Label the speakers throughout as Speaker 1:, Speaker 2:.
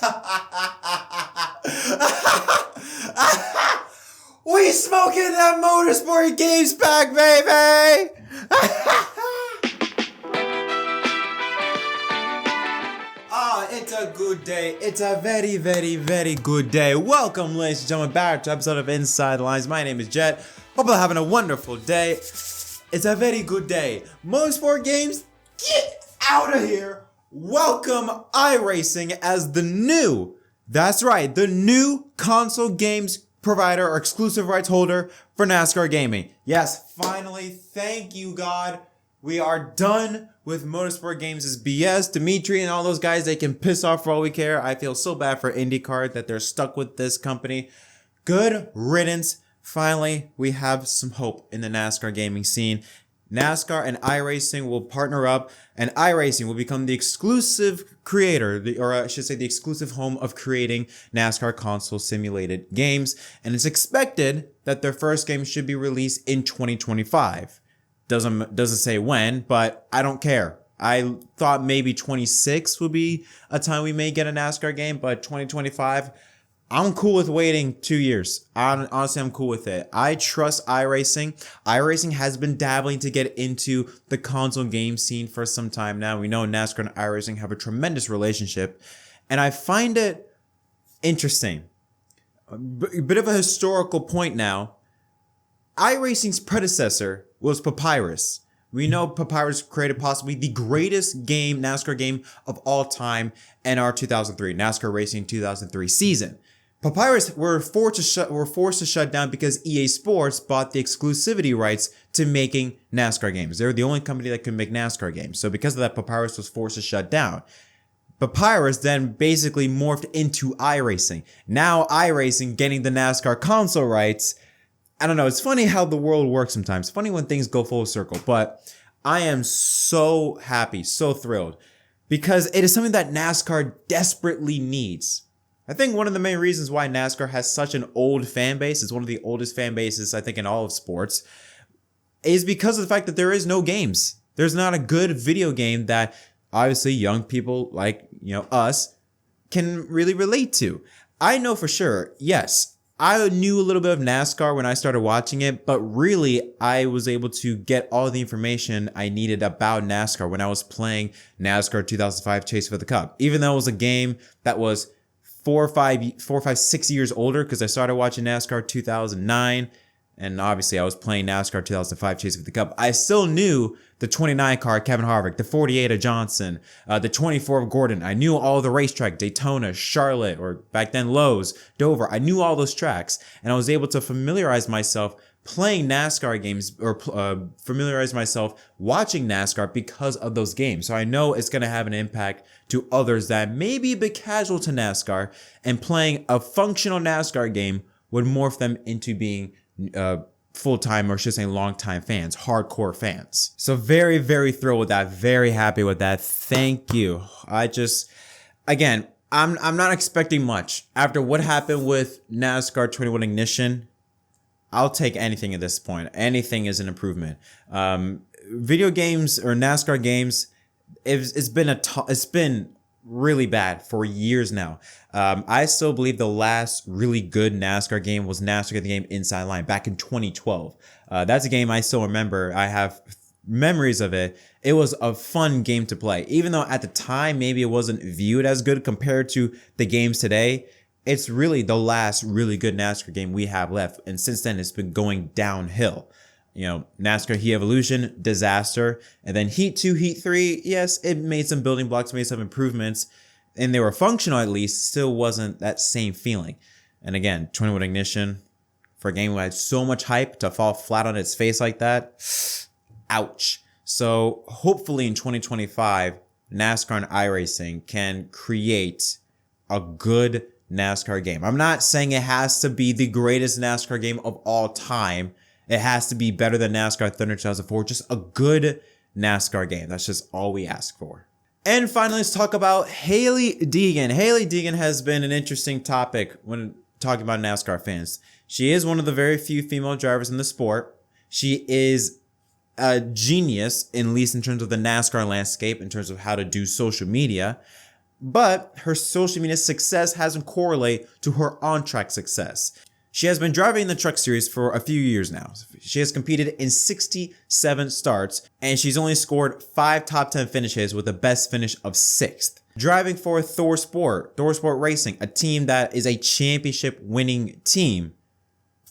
Speaker 1: We smoking that Motorsport Games pack, baby! It's a good day. It's a very, very, very good day. Welcome, ladies and gentlemen, back to an episode of Inside the Lines. My name is Jet. Hope you're having a wonderful day. It's a very good day. Motorsport Games, get out of here. Welcome iRacing as the new, that's right, the new console games provider or exclusive rights holder for NASCAR Gaming. Yes, finally, thank you, God. We are done with Motorsport Games' BS. Dimitri and all those guys, they can piss off for all we care. I feel so bad for IndyCar that they're stuck with this company. Good riddance. Finally, we have some hope in the NASCAR gaming scene. NASCAR and iRacing will partner up, and iRacing will become the exclusive creator, or I should say the exclusive home of creating NASCAR console simulated games. And it's expected that their first game should be released in 2025. Doesn't say when, but I don't care. I thought maybe 26 would be a time we may get a NASCAR game, but 2025, I'm cool with waiting 2 years. Honestly, I'm cool with it. I trust iRacing. iRacing has been dabbling to get into the console game scene for some time now. We know NASCAR and iRacing have a tremendous relationship, and I find it interesting. A bit of a historical point now. iRacing's predecessor was Papyrus. We know Papyrus created possibly the greatest game, NASCAR game of all time, NR 2003, NASCAR Racing 2003 season. Papyrus were forced to shut down because EA Sports bought the exclusivity rights to making NASCAR games. They were the only company that could make NASCAR games. So because of that, Papyrus was forced to shut down. Papyrus then basically morphed into iRacing. Now iRacing getting the NASCAR console rights. I don't know. It's funny how the world works sometimes. Funny when things go full circle. But I am so happy, so thrilled, because it is something that NASCAR desperately needs. I think one of the main reasons why NASCAR has such an old fan base, it's one of the oldest fan bases, I think, in all of sports, is because of the fact that there is no games. There's not a good video game that obviously young people like, us can really relate to. I know for sure, yes, I knew a little bit of NASCAR when I started watching it, but really I was able to get all the information I needed about NASCAR when I was playing NASCAR 2005 Chase for the Cup. Even though it was a game that was 6 years older, because I started watching NASCAR 2009, and obviously I was playing NASCAR 2005 Chase for the Cup. I still knew the 29 car, Kevin Harvick, the 48 of Johnson, the 24 of Gordon. I knew all the racetrack, Daytona, Charlotte, or back then Lowe's, Dover. I knew all those tracks, and I was able to familiarize myself playing NASCAR games, or familiarize myself watching NASCAR because of those games. So I know it's going to have an impact to others that may be a bit casual to NASCAR, and playing a functional NASCAR game would morph them into being full-time, or should say long-time fans, hardcore fans. So very, very thrilled with that. Very happy with that. Thank you. Again, I'm not expecting much. After what happened with NASCAR 21 Ignition, I'll take anything at this point. Anything is an improvement. Video games or NASCAR games, it's been really bad for years now. I still believe the last really good NASCAR game was NASCAR the Game Inside Line back in 2012. That's a game I still remember. I have memories of it. It was a fun game to play. Even though at the time maybe it wasn't viewed as good compared to the games today, it's really the last really good NASCAR game we have left. And since then, it's been going downhill. NASCAR Heat Evolution, disaster. And then Heat 2, Heat 3, yes, it made some building blocks, made some improvements, and they were functional at least, still wasn't that same feeling. And again, 21 Ignition, for a game that had so much hype, to fall flat on its face like that, ouch. So hopefully in 2025, NASCAR and iRacing can create a good NASCAR game. I'm not saying it has to be the greatest NASCAR game of all time. It has to be better than NASCAR Thunder 2004. Just a good NASCAR game. That's just all we ask for. And finally, let's talk about Hailie Deegan. Hailie Deegan has been an interesting topic when talking about NASCAR fans. She is one of the very few female drivers in the sport. She is a genius, at least in terms of the NASCAR landscape, in terms of how to do social media. but her social media success hasn't correlated to her on-track success. She has been driving in the truck series for a few years now. She has competed in 67 starts, and she's only scored 5 top 10 finishes with a best finish of 6th. Driving for Thor Sport Racing, a team that is a championship winning team,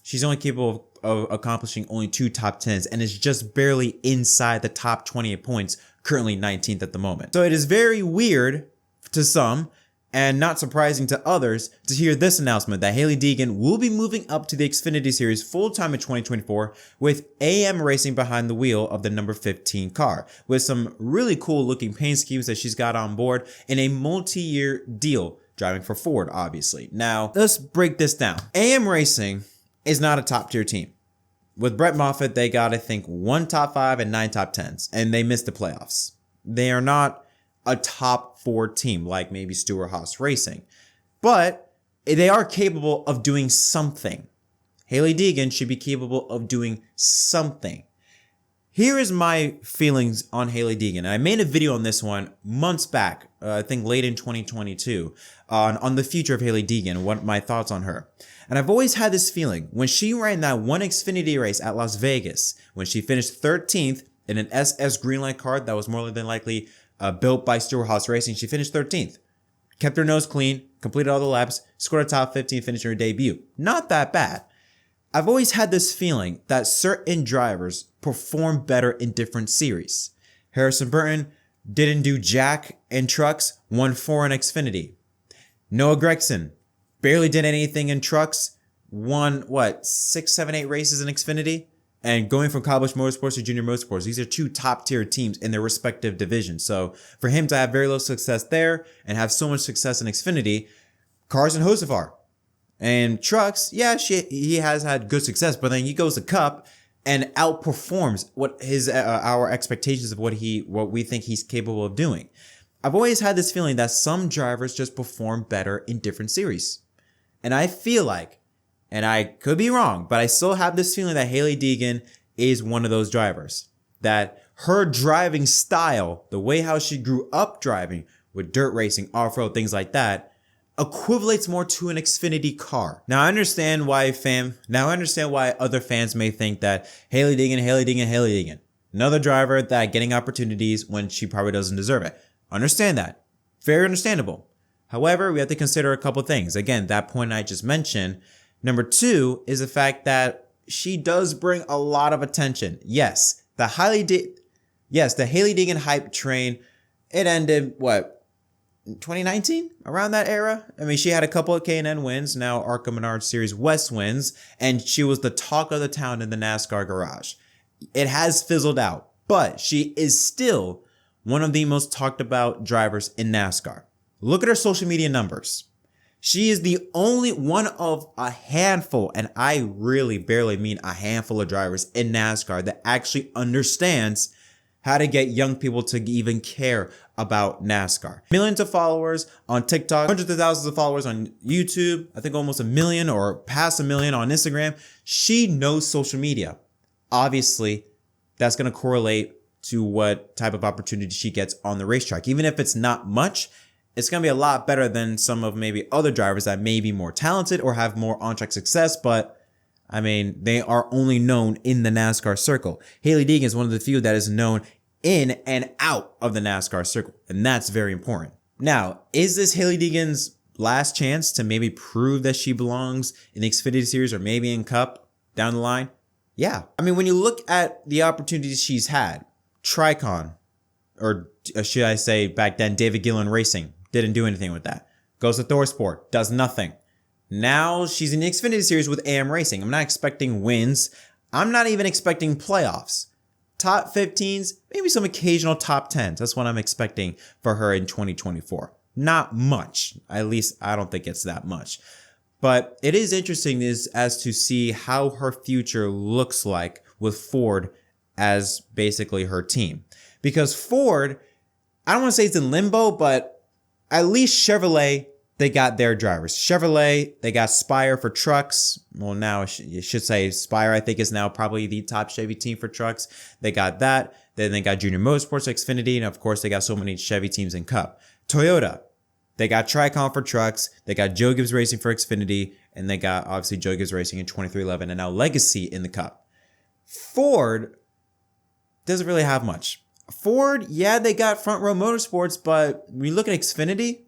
Speaker 1: she's only capable of accomplishing only 2 top 10s and is just barely inside the top 28 points, currently 19th at the moment. So it is very weird to some, and not surprising to others, to hear this announcement that Hailie Deegan will be moving up to the Xfinity Series full-time in 2024 with AM Racing behind the wheel of the number 15 car, with some really cool looking paint schemes that she's got on board in a multi-year deal, driving for Ford, obviously. Now, let's break this down. AM Racing is not a top-tier team. With Brett Moffitt, they got, I think, 1 top 5 and 9 top 10s, and they missed the playoffs. They are not a top 4 team like maybe Stewart-Haas Racing, but they are capable of doing something. Hailie Deegan should be capable of doing something. Here is my feelings on Hailie Deegan. I made a video on this one months back, I think late in 2022, on the future of Hailie Deegan, what my thoughts on her. And I've always had this feeling, when she ran that one Xfinity race at Las Vegas, when she finished 13th in an SS Greenlight car that was more than likely built by Stewart-Haas Racing, she finished 13th. Kept her nose clean, completed all the laps, scored a top 15, finished her debut. Not that bad. I've always had this feeling that certain drivers perform better in different series. Harrison Burton didn't do jack in trucks, won 4 in Xfinity. Noah Gragson barely did anything in trucks, won, 6, 7, 8 races in Xfinity? And going from College Motorsports to Junior Motorsports, these are 2 top-tier teams in their respective divisions. So for him to have very little success there and have so much success in Xfinity, Carson Hocevar. And trucks, yeah, he has had good success, but then he goes to Cup and outperforms what our expectations of what we think he's capable of doing. I've always had this feeling that some drivers just perform better in different series. And I feel like, and I could be wrong, but I still have this feeling that Hailie Deegan is one of those drivers. That her driving style, the way how she grew up driving with dirt racing, off-road, things like that, equivalates more to an Xfinity car. Now I understand why other fans may think that Hailie Deegan, another driver that getting opportunities when she probably doesn't deserve it. Understand that. Very understandable. However, we have to consider a couple things. Again, that point I just mentioned. Number 2 is the fact that she does bring a lot of attention. Yes, the Hailie Deegan hype train, it ended, 2019? Around that era? I mean, she had a couple of K&N wins, now ARCA Menard Series West wins, and she was the talk of the town in the NASCAR garage. It has fizzled out, but she is still one of the most talked about drivers in NASCAR. Look at her social media numbers. She is the only one of a handful, and I really barely mean a handful of drivers in NASCAR that actually understands how to get young people to even care about NASCAR. Millions of followers on TikTok, hundreds of thousands of followers on YouTube, I think almost 1 million or past 1 million on Instagram. She knows social media. Obviously, that's going to correlate to what type of opportunity she gets on the racetrack. Even if it's not much, it's going to be a lot better than some of maybe other drivers that may be more talented or have more on-track success, but I mean, they are only known in the NASCAR circle. Hailie Deegan is one of the few that is known in and out of the NASCAR circle, and that's very important. Now, is this Hailie Deegan's last chance to maybe prove that she belongs in the Xfinity Series or maybe in Cup down the line? Yeah. I mean, when you look at the opportunities she's had, Tricon, or should I say back then, David Gillen Racing, didn't do anything with that. Goes to Thor Sport, does nothing. Now she's in the Xfinity Series with AM Racing. I'm not expecting wins. I'm not even expecting playoffs. Top 15s, maybe some occasional top 10s. That's what I'm expecting for her in 2024. Not much. At least I don't think it's that much. But it is interesting as to see how her future looks like with Ford as basically her team. Because Ford, I don't want to say it's in limbo, but at least Chevrolet, they got their drivers. Chevrolet, they got Spire for trucks. Well, now you should say Spire, I think, is now probably the top Chevy team for trucks. They got that. Then they got Junior Motorsports, Xfinity, and of course, they got so many Chevy teams in Cup. Toyota, They got Tricon for trucks, they got Joe Gibbs Racing for Xfinity, and they got obviously Joe Gibbs Racing in 2311 and now Legacy in the Cup. Ford doesn't really have much. Ford, yeah, they got Front Row Motorsports, but when you look at Xfinity,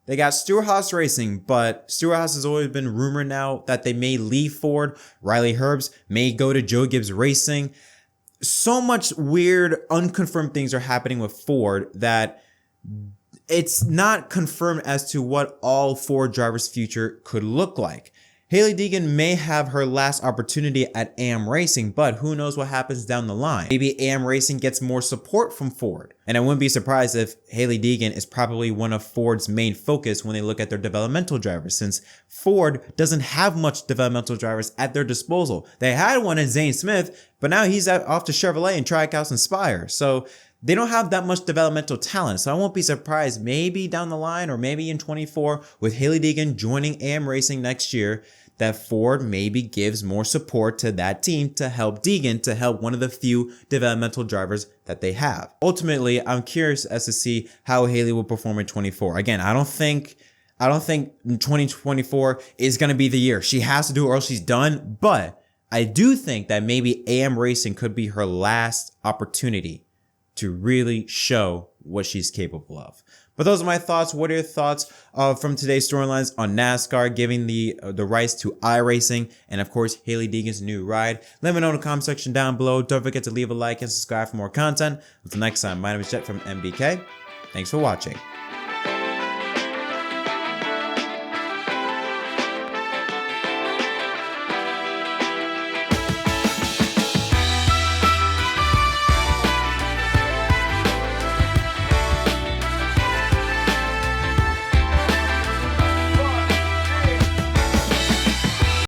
Speaker 1: they got Stewart-Haas Racing, but Stewart-Haas has always been rumored now that they may leave Ford. Riley Herbst may go to Joe Gibbs Racing. So much weird, unconfirmed things are happening with Ford that it's not confirmed as to what all Ford drivers' future could look like. Hailie Deegan may have her last opportunity at AM Racing, but who knows what happens down the line. Maybe AM Racing gets more support from Ford. And I wouldn't be surprised if Hailie Deegan is probably one of Ford's main focus when they look at their developmental drivers, since Ford doesn't have much developmental drivers at their disposal. They had one in Zane Smith, but now he's off to Chevrolet and Trackhouse Inspire. So they don't have that much developmental talent, so I won't be surprised maybe down the line or maybe in 24 with Hailie Deegan joining AM Racing next year that Ford maybe gives more support to that team to help Deegan, to help one of the few developmental drivers that they have. Ultimately, I'm curious as to see how Hailie will perform in 24. Again, I don't think 2024 is going to be the year. She has to do it or else she's done, but I do think that maybe AM Racing could be her last opportunity to really show what she's capable of. But those are my thoughts. What are your thoughts from today's storylines on NASCAR giving the rights to iRacing and of course Hailie Deegan's new ride? Let me know in the comment section down below. Don't forget to leave a like and subscribe for more content. Until next time, my name is Jett from MDK. Thanks for watching.